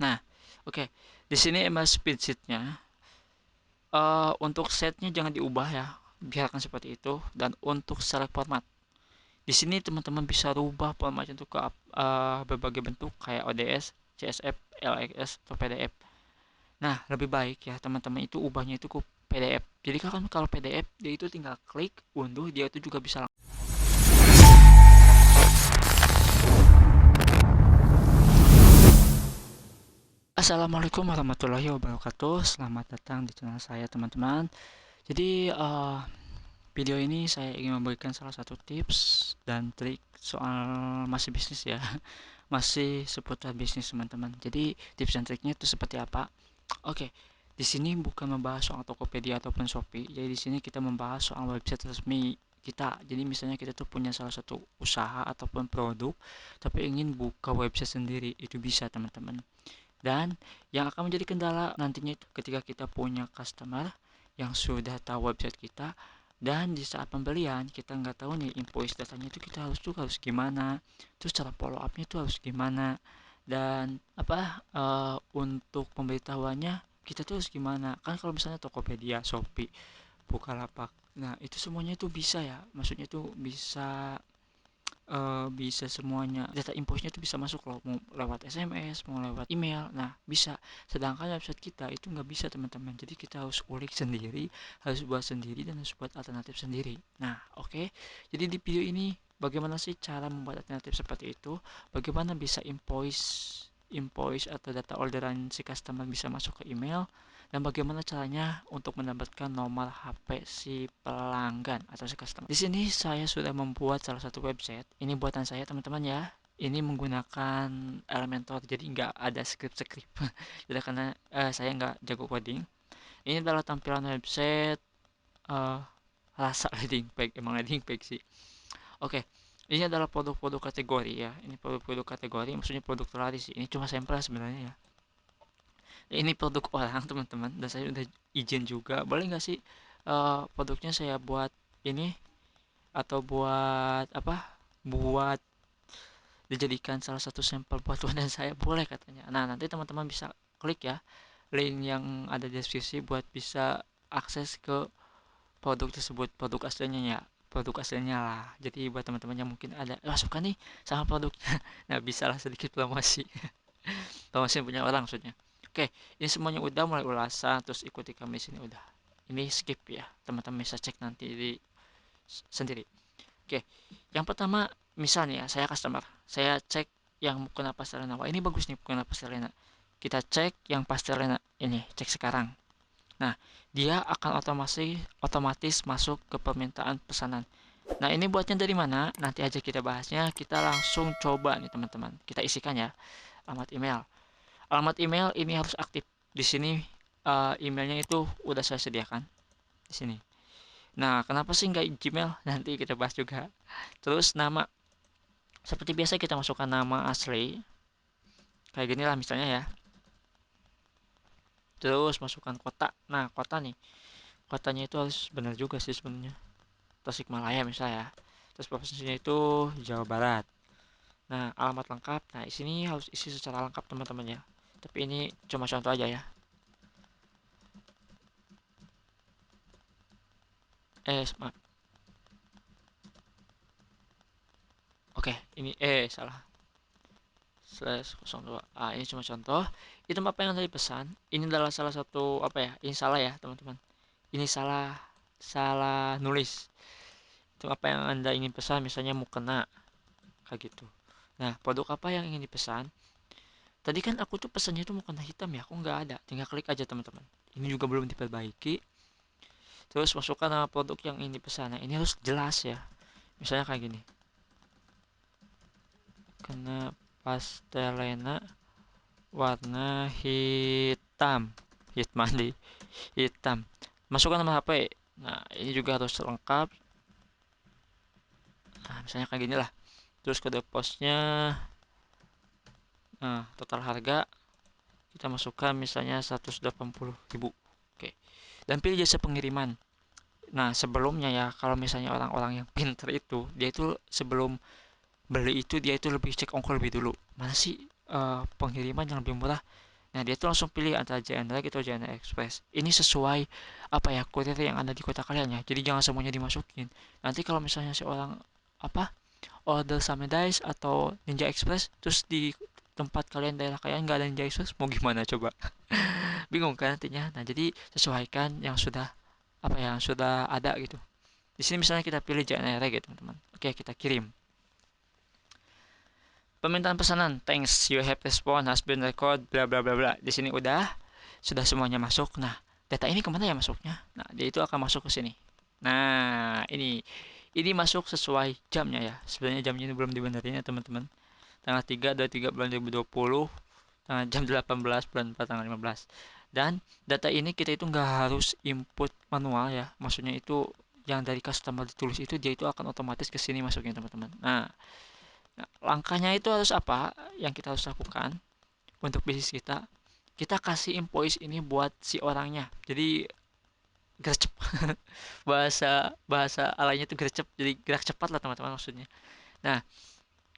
Nah, oke. Di sini MS Spreadsheet-nya untuk setnya jangan diubah ya. Biarkan seperti itu. Dan untuk select format, di sini teman-teman bisa rubah formatnya untuk ke berbagai bentuk kayak ODS, CSV, LXS atau PDF. Nah, lebih baik ya teman-teman itu ubahnya itu ke PDF. Jadi kan kalau PDF dia itu tinggal klik, unduh, dia itu juga bisa. Assalamualaikum warahmatullahi wabarakatuh. Selamat datang di channel saya teman-teman. Jadi video ini saya ingin memberikan salah satu tips dan trik soal masih bisnis ya. Masih seputar bisnis teman-teman. Jadi tips dan triknya itu seperti apa? Oke, di sini bukan membahas soal Tokopedia ataupun Shopee. Jadi di sini kita membahas soal website resmi kita. Jadi misalnya kita tuh punya salah satu usaha ataupun produk, tapi ingin buka website sendiri, itu bisa teman-teman. Dan yang akan menjadi kendala nantinya itu ketika kita punya customer yang sudah tahu website kita, dan di saat pembelian kita nggak tahu nih invoice datanya itu kita harus gimana, terus cara follow upnya itu harus gimana, dan untuk pemberitahuannya kita tuh harus gimana. Kan kalau misalnya Tokopedia, Shopee, Bukalapak, nah itu semuanya itu bisa ya, maksudnya itu bisa semuanya, data invoice-nya itu bisa masuk loh, mau lewat SMS, mau lewat email, nah bisa. Sedangkan website kita itu nggak bisa teman-teman, jadi kita harus ulik sendiri, harus buat sendiri, dan harus buat alternatif sendiri. Nah, oke. Jadi di video ini bagaimana sih cara membuat alternatif seperti itu, bagaimana bisa invoice invoice atau data orderan si customer bisa masuk ke email, dan bagaimana caranya untuk mendapatkan nomor HP si pelanggan atau si customer. Di sini saya sudah membuat salah satu website. Ini buatan saya teman-teman ya. Ini menggunakan Elementor, jadi nggak ada script-script. Jadi karena saya nggak jago coding. Ini adalah tampilan website uh, rasa landing page, emang landing page sih. Oke, ini adalah produk-produk kategori ya. Ini produk-produk kategori, maksudnya produk terlaris sih. Ini cuma sampel sebenarnya ya. Ini produk orang teman-teman, dan saya udah izin juga. Boleh nggak sih produknya saya buat ini, atau buat buat dijadikan salah satu sampel buat wadah saya, boleh katanya. Nah, nanti teman-teman bisa klik ya link yang ada di deskripsi buat bisa akses ke produk tersebut, produk aslinya ya, produk aslinya lah. Jadi buat teman-teman yang mungkin ada suka nih sama produknya, nah bisa lah sedikit promosi. Promosi yang punya orang maksudnya. Oke, ini semuanya udah, mulai ulasan terus ikuti kami sini udah. Ini skip ya, teman-teman bisa cek nanti sendiri. Oke, yang pertama misalnya saya customer, saya cek yang mukena pastelena. Wah, ini bagus nih mukena pastelena. Kita cek yang pastelena ini, cek sekarang. Nah, dia akan otomatis masuk ke permintaan pesanan. Nah, ini buatnya dari mana? Nanti aja kita bahasnya. Kita langsung coba nih teman-teman. Kita isikan ya alamat email. Alamat email ini harus aktif. Di sini emailnya itu udah saya sediakan di sini. Nah, kenapa sih nggak Gmail? Nanti kita bahas juga. Terus nama, seperti biasa kita masukkan nama asli. Kayak gini lah misalnya ya. Terus masukkan kota. Nah, kota nih. Kotanya itu harus benar juga sih sebenarnya. Tasikmalaya misalnya ya. Terus provinsinya itu Jawa Barat. Nah, alamat lengkap. Nah, di sini harus isi secara lengkap teman-teman ya. Tapi ini cuma contoh aja ya. Maaf. Oke, ini salah. /02. Ini cuma contoh. Itu apa yang tadi pesan. Ini adalah salah satu ini salah ya teman-teman. Ini salah salah nulis. Itu apa yang anda ingin pesan, misalnya mau kena kayak gitu. Nah, produk apa yang ingin dipesan? Tadi kan aku tuh pesannya tuh mau kena hitam ya, aku nggak ada. Tinggal klik aja teman-teman. Ini juga belum diperbaiki. Terus masukkan nama produk yang ingin dipesan. Nah, ini harus jelas ya. Misalnya kayak gini. Kena pastelena warna hitam. Hitam. Masukkan nama HP. Nah, ini juga harus lengkap. Nah, misalnya kayak gini lah. Terus kode posnya, nah, total harga kita masukkan misalnya 180.000. Oke. Dan pilih jasa pengiriman. Nah, sebelumnya ya, kalau misalnya orang-orang yang pinter itu, dia itu sebelum beli itu dia itu lebih cek ongkir lebih dulu. Mana sih pengiriman yang lebih murah? Nah, dia tuh langsung pilih antara JNE atau JNE Express. Ini sesuai apa ya, kurir yang ada di kota kalian ya. Jadi jangan semuanya dimasukin. Nanti kalau misalnya seorang apa order Samedays atau Ninja Express terus di tempat kalian, daerah kalian nggak ada Ninja Express, mau gimana coba? Bingung kan nantinya. Nah, jadi sesuaikan yang sudah apa ya, yang sudah ada gitu. Di sini misalnya kita pilih JNE gitu, teman-teman. Oke, kita kirim. Permintaan pesanan, thanks, you have respond, has been record, bla bla bla bla. Di sini sudah semuanya masuk. Nah, data ini kemana ya masuknya? Nah, dia itu akan masuk ke sini. Nah, ini masuk sesuai jamnya ya. Sebenarnya jamnya ini belum dibenerin ya teman-teman. Tanggal 3/23 bulan 2020, tanggal jam 18 bulan 4 tanggal 15. Dan data ini kita itu nggak harus input manual ya. Maksudnya itu yang dari customer ditulis itu dia itu akan otomatis ke sini masuknya teman-teman. Nah, langkahnya itu harus apa? Yang kita harus lakukan untuk bisnis kita, kita kasih invoice ini buat si orangnya. Jadi gercep. bahasa bahasa alanya itu gercep. Jadi gerak cepat lah teman-teman maksudnya. Nah,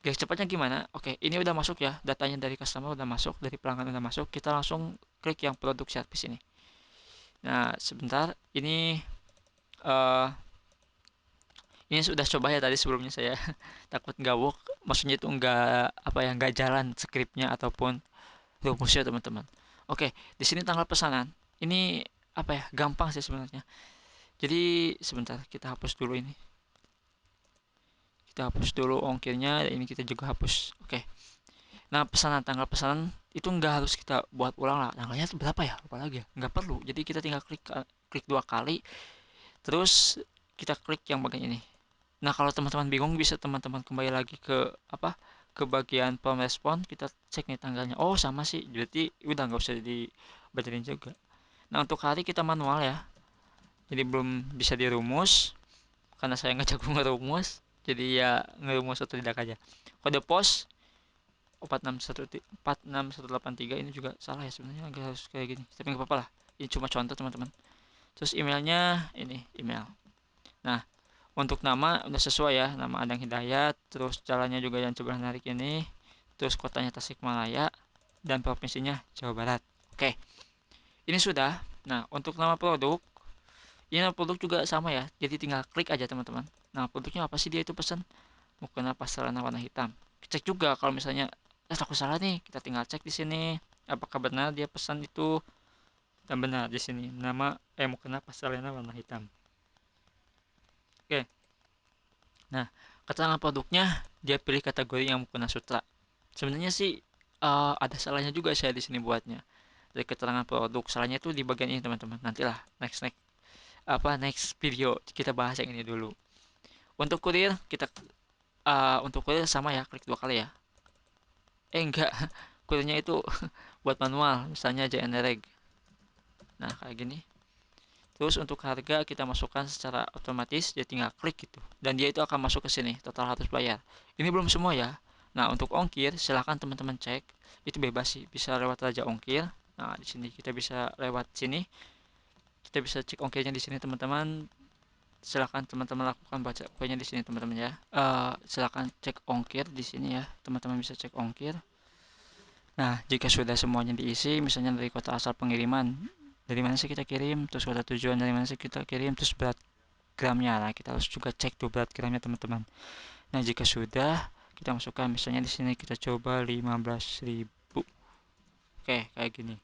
gerak cepatnya gimana? Oke, ini udah masuk ya. Datanya dari customer udah masuk, dari pelanggan udah masuk. Kita langsung klik yang produk service ini. Nah, sebentar. Uh, ini sudah coba ya tadi sebelumnya saya takut nggak work. Maksudnya itu nggak apa ya, nggak jalan skripnya ataupun rumusnya teman-teman. Oke, di sini tanggal pesanan. Ini apa ya? Gampang sih sebenarnya. Jadi sebentar kita hapus dulu ini. Kita hapus dulu ongkirnya. Ini kita juga hapus. Oke. Nah, tanggal pesanan itu nggak harus kita buat ulang lah. Tanggalnya itu berapa ya? Lupa lagi ya. Nggak perlu. Jadi kita tinggal klik 2 kali. Terus kita klik yang bagian ini. Nah, kalau teman-teman bingung bisa teman-teman kembali lagi ke apa? Ke bagian form respon, kita cek nih tanggalnya. Oh, sama sih. Berarti udah nggak usah dibacain juga. Nah, untuk hari kita manual ya. Jadi belum bisa dirumus karena saya nggak jago ngerumus. Jadi ya ngerumus atau tidak aja. Kode pos 46183 ini juga salah ya sebenarnya, nggak harus kayak gini. Tapi nggak apa-apa lah. Ini cuma contoh teman-teman. Terus emailnya ini email. Nah, untuk nama udah sesuai ya, nama Adang Hidayat, terus jalannya juga yang coba narik ini, terus kotanya Tasikmalaya, dan provinsinya Jawa Barat. Oke, ini sudah. Nah, untuk nama produk, ini nama produk juga sama ya, jadi tinggal klik aja teman-teman. Nah, produknya apa sih dia itu pesan? Mukena pasaran warna hitam. Cek juga kalau misalnya, aku salah nih, kita tinggal cek di sini. Apakah benar dia pesan itu, dan benar di sini nama mukena pasaran warna hitam. Oke. Nah, keterangan produknya dia pilih kategori yang mukena sutra. Sebenarnya sih ada salahnya juga saya di sini buatnya. Dari keterangan produk, salahnya itu di bagian ini teman-teman. Nantilah next video kita bahas yang ini dulu. Untuk kurir untuk kurir sama ya, klik 2 kali ya. Enggak, kurirnya itu buat manual, misalnya JNREG. Nah, kayak gini. Terus untuk harga kita masukkan secara otomatis, dia tinggal klik gitu. Dan dia itu akan masuk ke sini, total harus bayar. Ini belum semua ya. Nah, untuk ongkir silahkan teman-teman cek. Itu bebas sih, bisa lewat Raja Ongkir. Nah, di sini kita bisa lewat sini. Kita bisa cek ongkirnya di sini teman-teman. Silahkan teman-teman lakukan baca ongkirnya di sini teman-teman ya. Silahkan cek ongkir di sini ya. Teman-teman bisa cek ongkir. Nah, jika sudah semuanya diisi, misalnya dari kota asal pengiriman, dari mana sih kita kirim, terus kota tujuan dari mana sih kita kirim, terus berat gramnya. Nah, kita harus juga cek tuh berat gramnya teman-teman. Nah, jika sudah, kita masukkan misalnya di sini kita coba 15.000. Oke, kayak gini.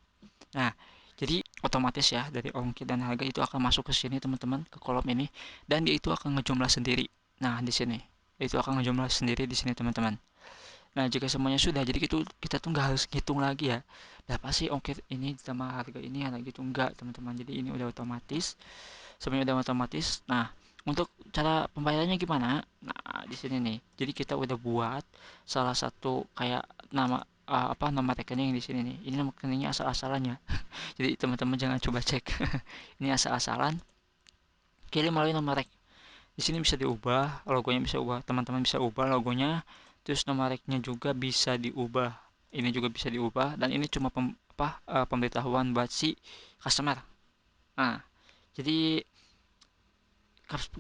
Nah, jadi otomatis ya dari ongkir dan harga itu akan masuk ke sini teman-teman, ke kolom ini, dan dia itu akan ngejumlah sendiri. Nah, di sini itu akan ngejumlah sendiri di sini teman-teman. Nah, jika semuanya sudah, jadi kita tuh nggak harus ngitung lagi ya. Berapa sih ongkir ini sama harga ini, harga gitu enggak, teman-teman. Jadi ini udah otomatis, semuanya udah otomatis. Nah, untuk cara pembayarannya gimana? Nah, di sini nih. Jadi kita udah buat salah satu kayak nama nama rekening di sini nih. Ini nama rekeningnya asal-asalannya. Jadi teman-teman jangan coba cek. Ini asal-asalan. Kirim melalui nomor rek. Di sini bisa diubah, logonya bisa ubah, teman-teman bisa ubah logonya. Terus nomor reknya juga bisa diubah. Ini juga bisa diubah dan ini cuma pemberitahuan buat si customer. Nah, jadi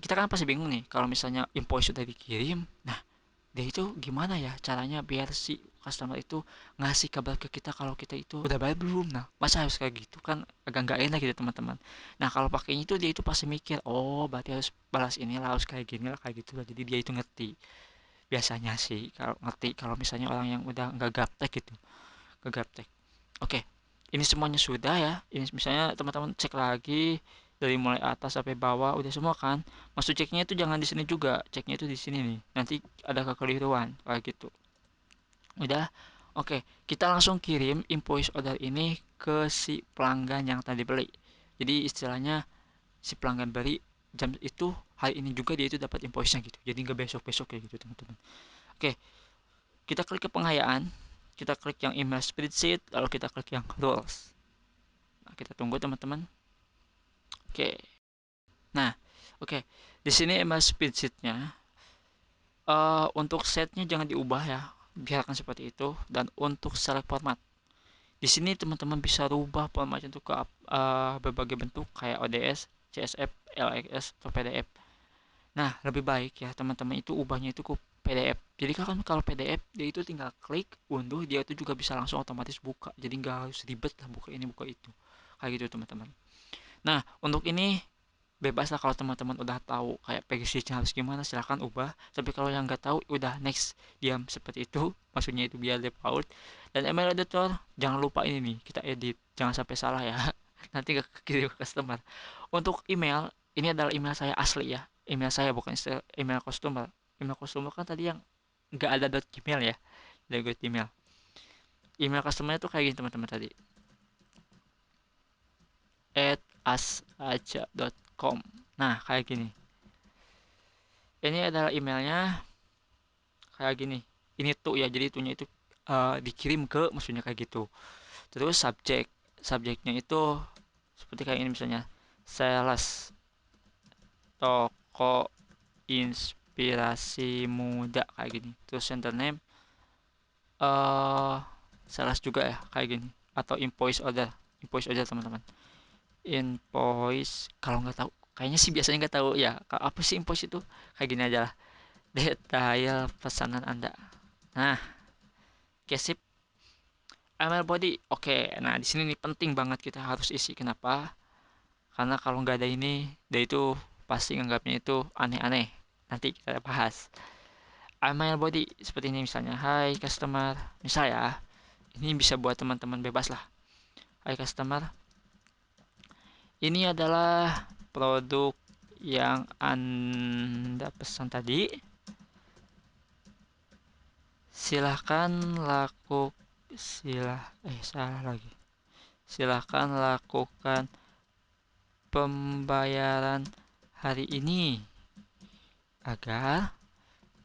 kita kan pasti bingung nih kalau misalnya invoice sudah dikirim. Nah, dia itu gimana ya caranya biar si customer itu ngasih kabar ke kita kalau kita itu udah bayar belum. Nah, masa harus kayak gitu, kan agak nggak enak gitu teman-teman. Nah, kalau pakainya itu dia itu pasti mikir, oh berarti harus balas ini lah, harus kayak gini lah, kayak gitu lah. Jadi dia itu ngerti biasanya sih, kalau ngerti kalau misalnya orang yang udah nggak gaptek gitu, nggak gaptek. Oke, ini semuanya sudah ya. Ini misalnya teman-teman cek lagi dari mulai atas sampai bawah udah semua kan. Maksud ceknya itu jangan di sini juga, ceknya itu di sini nih. Nanti ada kekeliruan kayak gitu. Udah. Oke, kita langsung kirim invoice order ini ke si pelanggan yang tadi beli. Jadi istilahnya si pelanggan beli jam itu hari ini juga dia itu dapat invoice-nya gitu. Jadi nggak besok-besok kayak gitu teman-teman. Oke, kita klik ke pengayaan, kita klik yang email spreadsheet, lalu kita klik yang rules. Nah, kita tunggu teman-teman. Oke. Nah, oke. Di sini email spreadsheet-nya untuk setnya jangan diubah ya. Biarkan seperti itu, dan untuk select format. Di sini teman-teman bisa rubah formatnya untuk ke berbagai bentuk kayak ODS, CSV, LXS atau PDF. Nah, lebih baik ya teman-teman itu ubahnya itu ke PDF. Jadi kan kalau PDF dia itu tinggal klik unduh, dia itu juga bisa langsung otomatis buka. Jadi nggak harus ribet lah buka ini buka itu. Kayak gitu teman-teman. Nah, untuk ini bebas lah, kalau teman-teman udah tahu kayak package-nya harus gimana silahkan ubah, tapi kalau yang nggak tahu udah next, diam seperti itu. Maksudnya itu biar default. Dan email editor jangan lupa ini nih kita edit, jangan sampai salah ya. Nanti nggak kirim ke customer. Untuk email, ini adalah email saya asli ya, email saya bukan email customer. Email customer kan tadi yang nggak ada .gmail ya, dari Gmail. Email customer itu kayak gini teman-teman tadi, @asaja.com. Nah, kayak gini. Ini adalah emailnya kayak gini. Ini tuh ya, jadi itunya itu dikirim ke, maksudnya kayak gitu. Terus subjeknya itu seperti kayak ini misalnya, sales toko inspirasi muda kayak gini. Terus center name eh sales juga ya kayak gini, atau invoice order teman-teman. Invoice, kalau nggak tahu kayaknya sih biasanya nggak tahu ya apa sih invoice itu, kayak gini aja lah, detail pesanan Anda. Nah, oke sip. ML body, oke. Nah, di sini nih penting banget kita harus isi. Kenapa? Karena kalau nggak ada ini, dia itu pasti nganggapnya itu aneh-aneh. Nanti kita bahas. ML body seperti ini misalnya, Hai customer. Misal ya, ini bisa buat teman-teman bebas lah. Hai customer, ini adalah produk yang Anda pesan tadi. Silahkan laku salah lagi. Silahkan lakukan pembayaran hari ini agar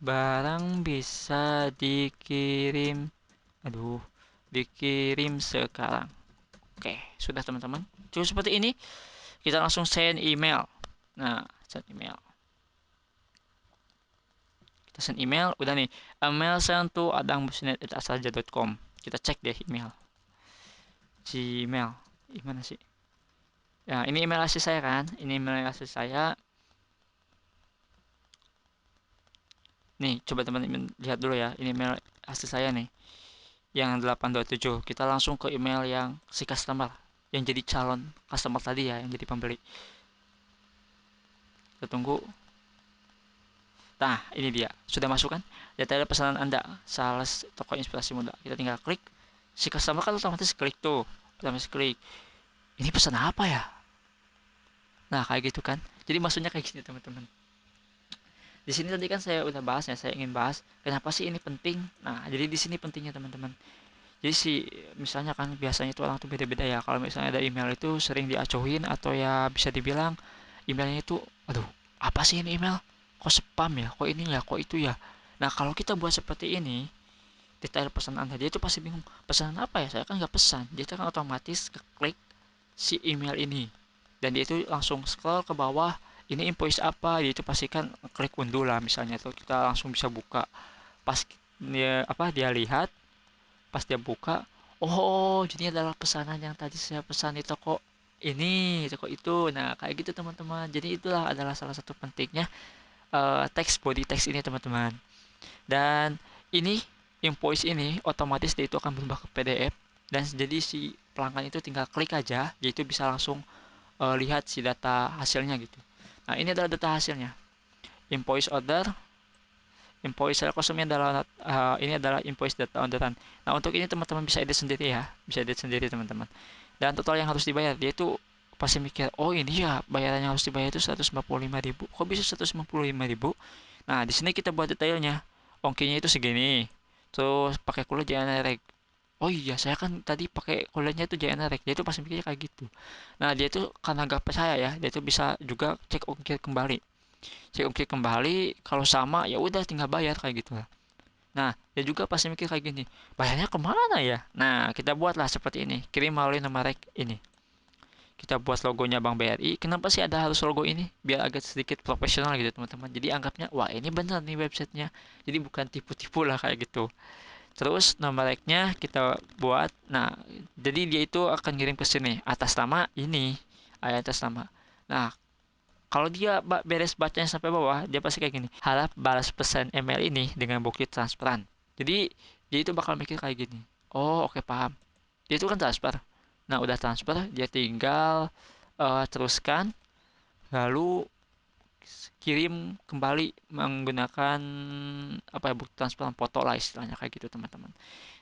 barang bisa dikirim sekarang. Oke, sudah teman-teman. Cukup seperti ini. Kita langsung send email. Nah, send email. Kita send email, udah nih. Email send to adangbusnet@asaja.com. Kita cek deh email. Gmail. Gimana sih? Ya, ini email asli saya kan? Ini email asli saya. Nih, coba teman-teman lihat dulu ya. Ini email asli saya nih, yang 827. Kita langsung ke email yang si customer, yang jadi calon customer tadi ya, yang jadi pembeli. Kita tunggu. Nah, ini dia. Sudah masuk kan? Detail pesanan Anda. Sales toko inspirasi muda. Kita tinggal klik. Si customer kan otomatis klik tuh. Otomatis klik. Ini pesan apa ya? Nah, kayak gitu kan. Jadi maksudnya kayak gini, teman-teman. Di sini tadi kan saya udah bahas ya, saya ingin bahas kenapa sih ini penting. Nah, jadi di sini pentingnya teman-teman. Jadi si misalnya kan biasanya itu orang tuh beda-beda ya. Kalau misalnya ada email itu sering diacuhin, atau ya bisa dibilang emailnya itu, aduh, apa sih ini email? Kok spam ya? Kok ini ya? Kok itu ya? Nah, kalau kita buat seperti ini, detail pesanan Anda, dia itu pasti bingung. Pesanan apa ya? Saya kan nggak pesan. Dia kan otomatis klik si email ini. Dan dia itu langsung scroll ke bawah. Ini invoice apa? Dia itu pastikan klik unduh lah misalnya. Itu kita langsung bisa buka. Pas dia lihat, pas dia buka, oh jadi adalah pesanan yang tadi saya pesan di toko ini, toko itu. Nah, kayak gitu teman-teman. Jadi itulah adalah salah satu pentingnya teks body text ini teman-teman. Dan ini invoice ini otomatis dia itu akan berubah ke PDF, dan jadi si pelanggan itu tinggal klik aja, dia itu bisa langsung lihat si data hasilnya gitu. Nah, ini adalah data hasilnya. Invoice order, invoice sale costumnya adalah ini adalah invoice data orderan. Nah, untuk ini teman-teman bisa edit sendiri ya, bisa edit sendiri teman-teman. Dan total yang harus dibayar dia itu pasti mikir, oh ini ya bayarannya harus dibayar itu 155.000. Kok bisa 155.000? Nah, di sini kita buat detailnya. Ongkirnya itu segini. Terus pakai kulit jangan. Oh iya, saya kan tadi pakai kuliahnya itu JNRX. Dia itu pasti mikirnya kayak gitu. Nah, dia itu karena gak percaya ya, dia itu bisa juga cek ongkir kembali. Cek ongkir kembali, kalau sama ya udah tinggal bayar kayak gitu lah. Nah, dia juga pasti mikir kayak gini, bayarnya kemana ya? Nah, kita buatlah seperti ini, kirim melalui nomor rek ini. Kita buat logonya Bank BRI. Kenapa sih ada harus logo ini? Biar agak sedikit profesional gitu teman-teman. Jadi anggapnya, wah ini bener nih websitenya. Jadi bukan tipu-tipu lah kayak gitu. Terus nomor like-nya kita buat. Nah, jadi dia itu akan kirim ke sini atas nama ini, atas nama. Nah, kalau dia beres bacanya sampai bawah, dia pasti kayak gini. Harap balas pesan email ini dengan bukti transparan. Jadi dia itu bakal mikir kayak gini. Oh, oke, paham. Dia itu kan transfer. Nah, udah transfer, dia tinggal teruskan, lalu kirim kembali menggunakan apa ya, bukti transparan foto lah istilahnya kayak gitu teman-teman.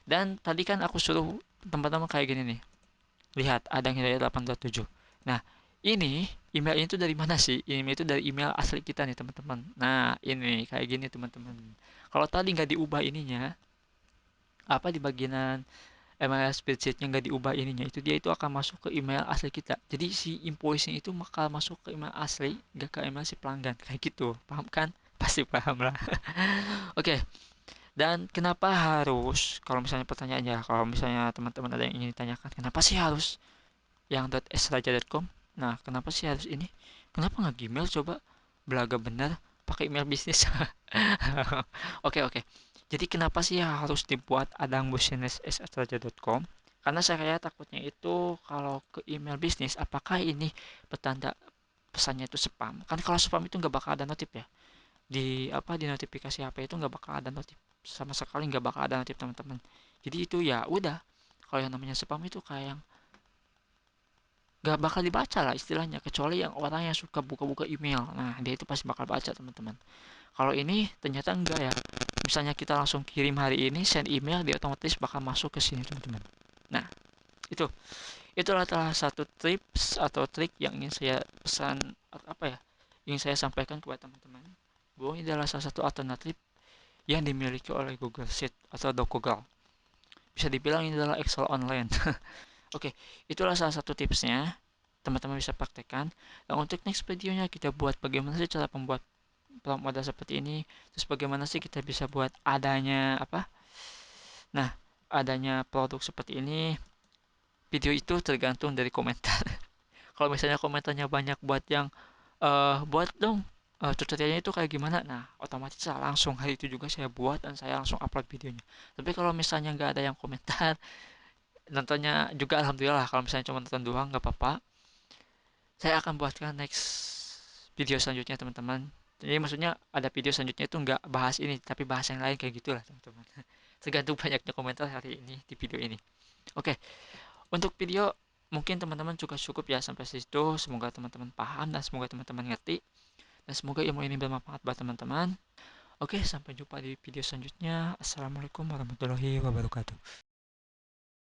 Dan tadi kan aku suruh teman-teman kayak gini nih. Lihat, ada yang hidayah 827. Nah, ini email itu dari mana sih? Email itu dari email asli kita nih, teman-teman. Nah, ini kayak gini, teman-teman. Kalau tadi nggak diubah ininya, apa di bagian email spreadsheetnya nggak diubah ininya, itu dia itu akan masuk ke email asli kita. Jadi si invoice itu bakal masuk ke email asli, nggak ke email si pelanggan. Kayak gitu. Paham kan? Pasti paham lah. Oke, dan kenapa harus, kalau misalnya pertanyaannya, kalau misalnya teman-teman ada yang ingin ditanyakan, kenapa sih harus yang .sraja.com? Nah, kenapa sih harus ini? Kenapa nggak Gmail coba? Belaga bener, pakai email bisnis. Oke, oke. Jadi kenapa sih harus dibuat adangbusiness@sraja.com? Karena saya takutnya itu kalau ke email bisnis, apakah ini petanda pesannya itu spam? Kan kalau spam itu nggak bakal ada notif ya. Di apa, di notifikasi HP itu nggak bakal ada notif, sama sekali nggak bakal ada notif teman-teman. Jadi itu ya udah, kalau yang namanya spam itu kayak yang nggak bakal dibaca lah istilahnya, kecuali yang orang yang suka buka-buka email. Nah, dia itu pasti bakal baca teman-teman. Kalau ini ternyata enggak ya. Misalnya kita langsung kirim hari ini, send email, dia otomatis bakal masuk ke sini teman-teman. Nah, itu itulah salah satu tips atau trik yang ingin saya pesan, apa ya, ingin saya sampaikan kepada teman-teman, bahwa ini adalah salah satu alternatif yang dimiliki oleh Google Sheet atau DocuGal. Bisa dibilang ini adalah Excel online. Oke, itulah salah satu tipsnya. Teman-teman bisa praktekkan. Dan untuk next videonya kita buat bagaimana sih cara membuat prompt modal seperti ini. Terus bagaimana sih kita bisa buat adanya apa? Nah, adanya produk seperti ini. Video itu tergantung dari komentar. Kalau misalnya komentarnya banyak buat yang buat dong tutorialnya itu kayak gimana, nah otomatis saya langsung hari itu juga saya buat dan saya langsung upload videonya. Tapi kalau misalnya nggak ada yang komentar, nontonnya juga alhamdulillah, kalau misalnya cuma nonton doang nggak apa-apa, saya akan buatkan next video selanjutnya teman-teman. Jadi maksudnya ada video selanjutnya itu nggak bahas ini tapi bahas yang lain kayak gitulah teman-teman. Tergantung banyaknya komentar hari ini di video ini. Oke, untuk video mungkin teman-teman juga cukup ya sampai situ. Semoga teman-teman paham dan semoga teman-teman ngerti. Dan semoga ilmu ini bermanfaat buat teman-teman. Oke, sampai jumpa di video selanjutnya. Assalamualaikum warahmatullahi wabarakatuh.